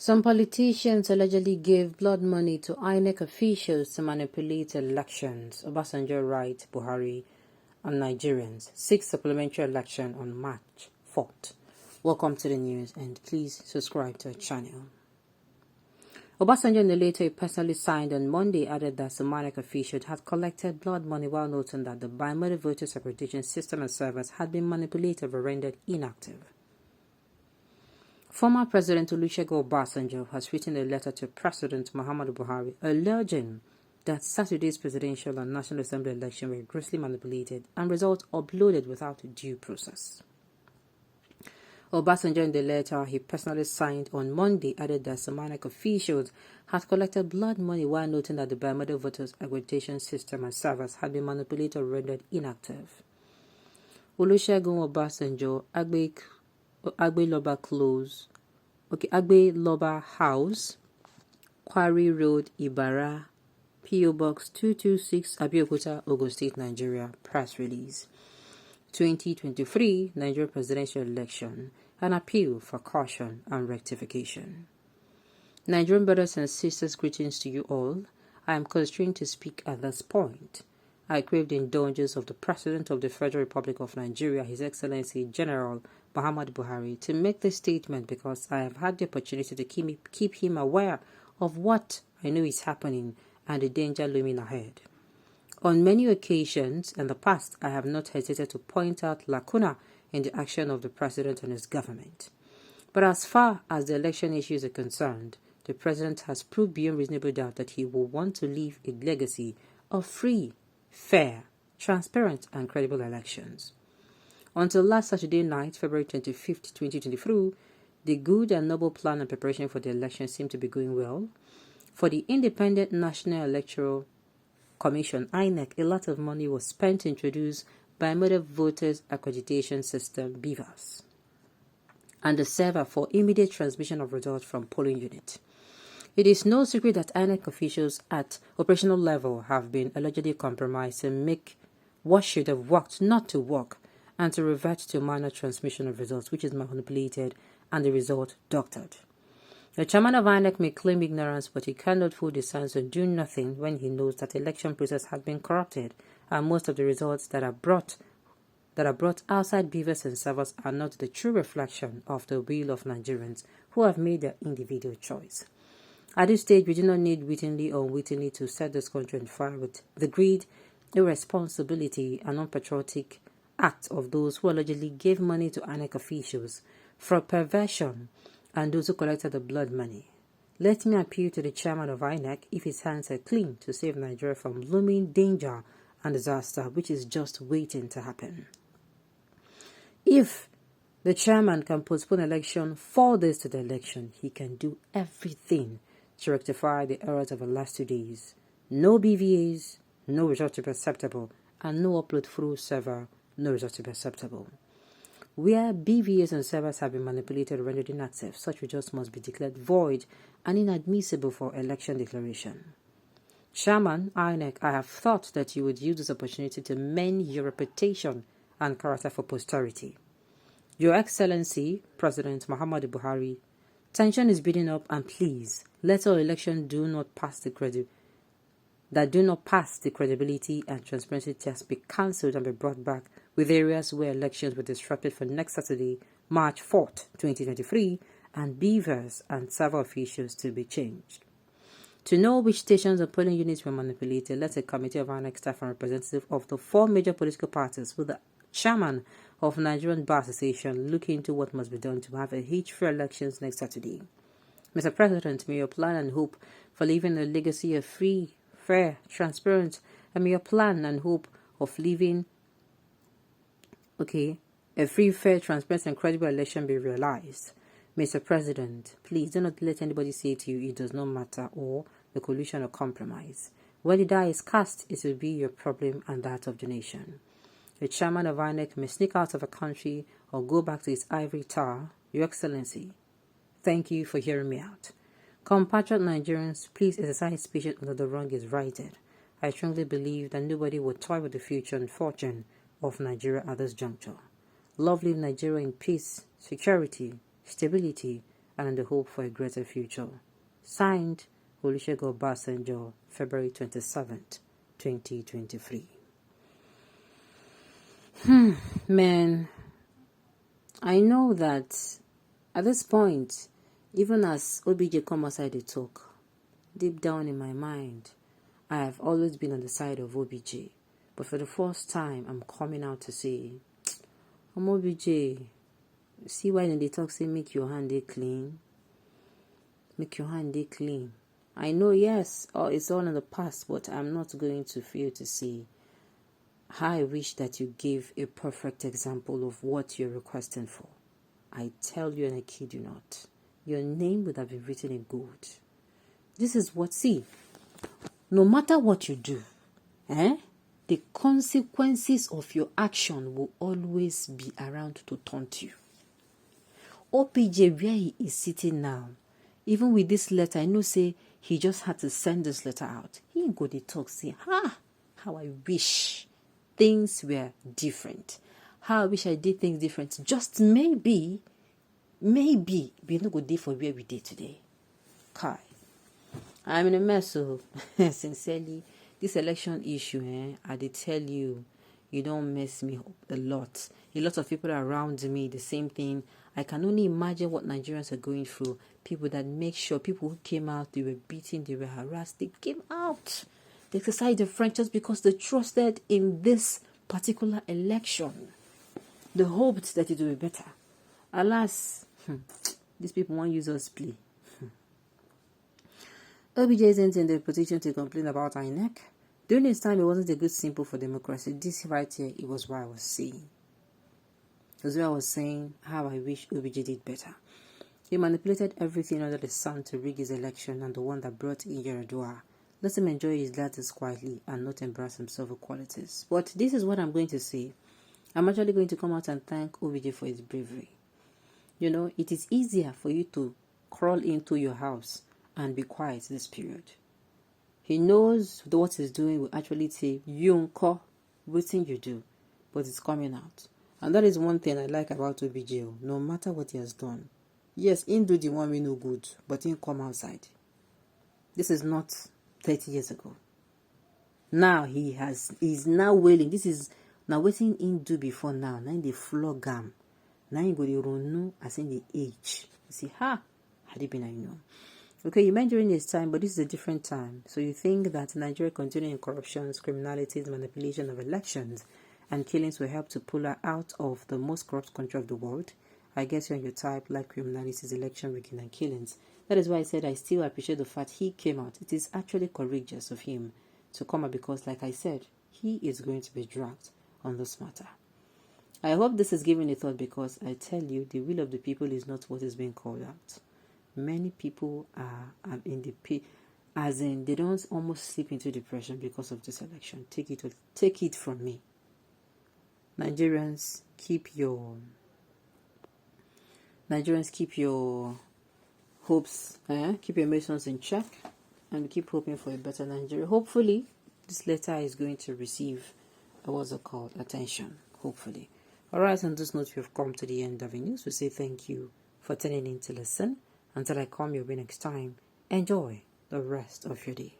Some politicians allegedly gave blood money to INEC officials to manipulate elections. Obasanjo writes Buhari and Nigerians seek supplementary election on March 4th. Welcome to the news and please subscribe to our channel. Obasanjo in the letter he personally signed on Monday added that some INEC officials had collected blood money while noting that the biometric voter accreditation system and servers had been manipulated or rendered inactive. Former President Olusegun Obasanjo has written a letter to President Muhammadu Buhari alleging that Saturday's presidential and National Assembly election were grossly manipulated and results uploaded without due process. Obasanjo in the letter he personally signed on Monday added that some INEC officials had collected blood money while noting that the biometric voters accreditation system and servers had been manipulated or rendered inactive. Olusegun Obasanjo, Agbeloba Close, Agbeloba House, Quarry Road, Ibara, P.O. Box 226, Abeokuta, Ogun State, Nigeria. Press release. 2023 Nigeria presidential election, an appeal for caution and rectification. Nigerian brothers and sisters, greetings to you all. I am constrained to speak at this point. I crave the indulgence of the President of the Federal Republic of Nigeria, His Excellency General Muhammadu Buhari, to make this statement because I have had the opportunity to keep him aware of what I know is happening and the danger looming ahead. On many occasions in the past, I have not hesitated to point out lacuna in the action of the President and his government. But as far as the election issues are concerned, the President has proved beyond reasonable doubt that he will want to leave a legacy of free, fair, transparent, and credible elections. Until last Saturday night, February 25th, 2023, the good and noble plan and preparation for the election seemed to be going well. For the Independent National Electoral Commission, INEC, a lot of money was spent to introduce biometric voters accreditation system, BVAS, and the server for immediate transmission of results from polling units. It is no secret that INEC officials at operational level have been allegedly compromised to make what should have worked not to work and to revert to minor transmission of results, which is manipulated and the result doctored. The chairman of INEC may claim ignorance, but he cannot fool the signs and do nothing when he knows that the election process has been corrupted, and most of the results that are brought outside BVAS and servers are not the true reflection of the will of Nigerians who have made their individual choice. At this stage, we do not need wittingly or unwittingly to set this country on fire with the greed, irresponsibility, and unpatriotic act of those who allegedly gave money to INEC officials for perversion and those who collected the blood money. Let me appeal to the chairman of INEC if his hands are clean to save Nigeria from looming danger and disaster which is just waiting to happen. If the chairman can postpone election 4 days to the election, he can do everything to rectify the errors of the last 2 days. No BVAs, no result to be acceptable, and no upload through server, no result to be acceptable. Where BVAs and servers have been manipulated or rendered inactive, such results must be declared void and inadmissible for election declaration. Chairman INEC, I have thought that you would use this opportunity to mend your reputation and character for posterity. Your Excellency, President Muhammadu Buhari, tension is building up, and please, let our election do not pass the credibility and transparency test be cancelled and be brought back, with areas where elections were disrupted for next Saturday, March 4th, 2023, and BVAS and server officials to be changed. To know which stations or polling units were manipulated, let a committee of INEC staff and representatives of the 4 major political parties with the chairman of Nigerian Bar Association look into what must be done to have a hitch-free elections next Saturday. Mr. President, may your plan and hope for leaving a legacy of free, fair, transparent, and may your plan and hope of leaving a free, fair, transparent, and credible election be realized. Mr. President, please do not let anybody say to you it does not matter or the collusion or compromise. When the die is cast, it will be your problem and that of the nation. The chairman of INEC may sneak out of the country or go back to his ivory tower. Your Excellency, thank you for hearing me out. Compatriot Nigerians, please exercise patience until the wrong is righted. I strongly believe that nobody will toy with the future and fortune of Nigeria at this juncture. Love live Nigeria in peace, security, stability, and in the hope for a greater future. Signed, Olusegun Obasanjo, February 27th, 2023. Man, I know that at this point, even as OBJ come outside the talk, deep down in my mind, I have always been on the side of OBJ. But for the first time, I'm coming out to say, I'm OBJ. See why they talk, say, make your hand clean. Make your hand clean. I know, yes, it's all in the past, but I'm not going to fail to say how I wish that you gave a perfect example of what you're requesting for. I tell you and I kid you not, your name would have been written in gold. This is what, see, no matter what you do, the consequences of your action will always be around to taunt you. OPJ, where he is sitting now, even with this letter, I know say he just had to send this letter out. He go to talk, say, how I wish things were different. How I wish I did things different. Just maybe, we no go dey for where we did today. Kai, I'm in a mess, so sincerely, this election issue, I did tell you, you don't mess me up a lot. A lot of people around me, the same thing. I can only imagine what Nigerians are going through. People that make sure, people who came out, they were beaten, they were harassed, they came out. They exercised their friend just because they trusted in this particular election. They hoped that it would be better. Alas, these people won't use us play. OBJ isn't in the position to complain about INEC. During his time, it wasn't a good symbol for democracy. This right here, it was what I was saying. It was what I was saying, how I wish OBJ did better. He manipulated everything under the sun to rig his election, and the one that brought in Yaradua. Let him enjoy his ladders quietly and not embarrass himself with qualities. But this is what I'm going to say. I'm actually going to come out and thank OBJ for his bravery. You know, it is easier for you to crawl into your house and be quiet this period. He knows what he's doing will actually say, you unko, waiting you do, but it's coming out. And that is one thing I like about OBJ, no matter what he has done. Yes, he do the one we know good, but he come outside. This is not 30 years ago. Now he's now wailing. This is now waiting in do before now. Now in the flog gam. Now you go the runu as in the age. You see, had it been I know. Okay, you meant during this time, but this is a different time. So you think that Nigeria continuing corruptions, criminalities, manipulation of elections, and killings will help to pull her out of the most corrupt country of the world? I guess you're on your type like criminalities, election rigging, and killings. That is why I said I still appreciate the fact he came out. It is actually courageous of him to come out because, like I said, he is going to be dragged on this matter. I hope this is giving a thought because I tell you, the will of the people is not what is being called out. Many people are in the pit, as in they don't almost slip into depression because of this election. Take it from me. Nigerians, keep your hopes, keep your emotions in check, and keep hoping for a better Nigeria. Hopefully, this letter is going to receive attention. Hopefully. Alright, on this note, we have come to the end of the news. We say thank you for tuning in to listen. Until I come your way next time, enjoy the rest of your day.